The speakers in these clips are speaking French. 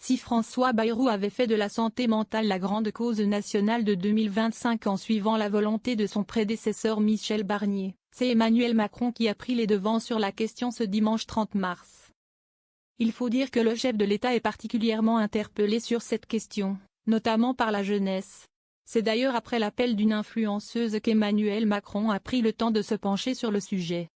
Si François Bayrou avait fait de la santé mentale la grande cause nationale de 2025 en suivant la volonté de son prédécesseur Michel Barnier, c'est Emmanuel Macron qui a pris les devants sur la question ce dimanche 30 mars. Il faut dire que le chef de l'État est particulièrement interpellé sur cette question, notamment par la jeunesse. C'est d'ailleurs après l'appel d'une influenceuse qu'Emmanuel Macron a pris le temps de se pencher sur le sujet.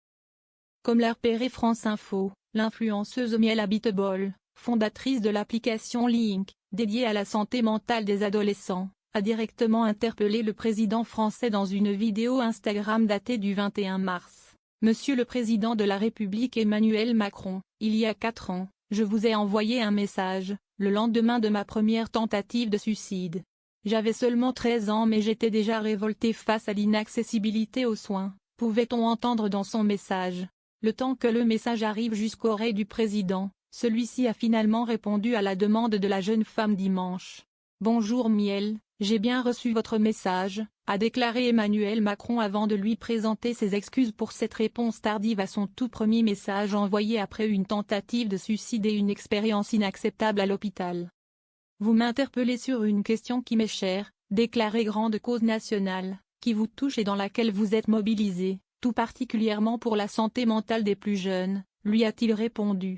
Comme l'a repéré France Info, l'influenceuse Miel Abitbol, fondatrice de l'application Link, dédiée à la santé mentale des adolescents, a directement interpellé le président français dans une vidéo Instagram datée du 21 mars. Monsieur le Président de la République Emmanuel Macron, il y a 4 ans, je vous ai envoyé un message, le lendemain de ma première tentative de suicide. J'avais seulement 13 ans mais j'étais déjà révolté face à l'inaccessibilité aux soins, pouvait-on entendre dans son message. Le temps que le message arrive jusqu'aux oreilles du président, celui-ci a finalement répondu à la demande de la jeune femme dimanche. « Bonjour Miel, j'ai bien reçu votre message », a déclaré Emmanuel Macron avant de lui présenter ses excuses pour cette réponse tardive à son tout premier message envoyé après une tentative de suicide et une expérience inacceptable à l'hôpital. « Vous m'interpellez sur une question qui m'est chère, déclarée grande cause nationale, qui vous touche et dans laquelle vous êtes mobilisé, tout particulièrement pour la santé mentale des plus jeunes », lui a-t-il répondu.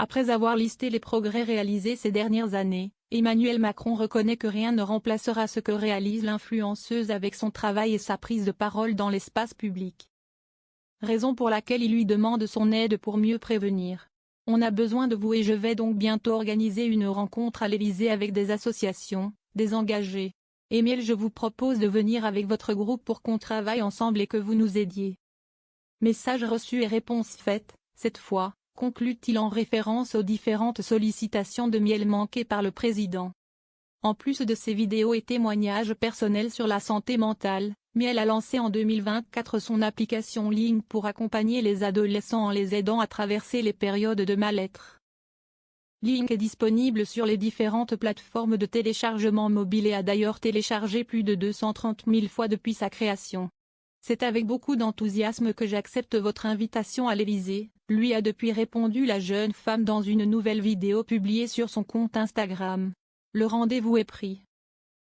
Après avoir listé les progrès réalisés ces dernières années, Emmanuel Macron reconnaît que rien ne remplacera ce que réalise l'influenceuse avec son travail et sa prise de parole dans l'espace public. Raison pour laquelle il lui demande son aide pour mieux prévenir. « On a besoin de vous et je vais donc bientôt organiser une rencontre à l'Élysée avec des associations, des engagés. Emile, je vous propose de venir avec votre groupe pour qu'on travaille ensemble et que vous nous aidiez. » Message reçu et réponse faite, cette fois, conclut-il en référence aux différentes sollicitations de Miel manquées par le président. En plus de ses vidéos et témoignages personnels sur la santé mentale, Miel a lancé en 2024 son application Link pour accompagner les adolescents en les aidant à traverser les périodes de mal-être. Link est disponible sur les différentes plateformes de téléchargement mobile et a d'ailleurs téléchargé plus de 230 000 fois depuis sa création. « C'est avec beaucoup d'enthousiasme que j'accepte votre invitation à l'Élysée », lui a depuis répondu la jeune femme dans une nouvelle vidéo publiée sur son compte Instagram. « Le rendez-vous est pris.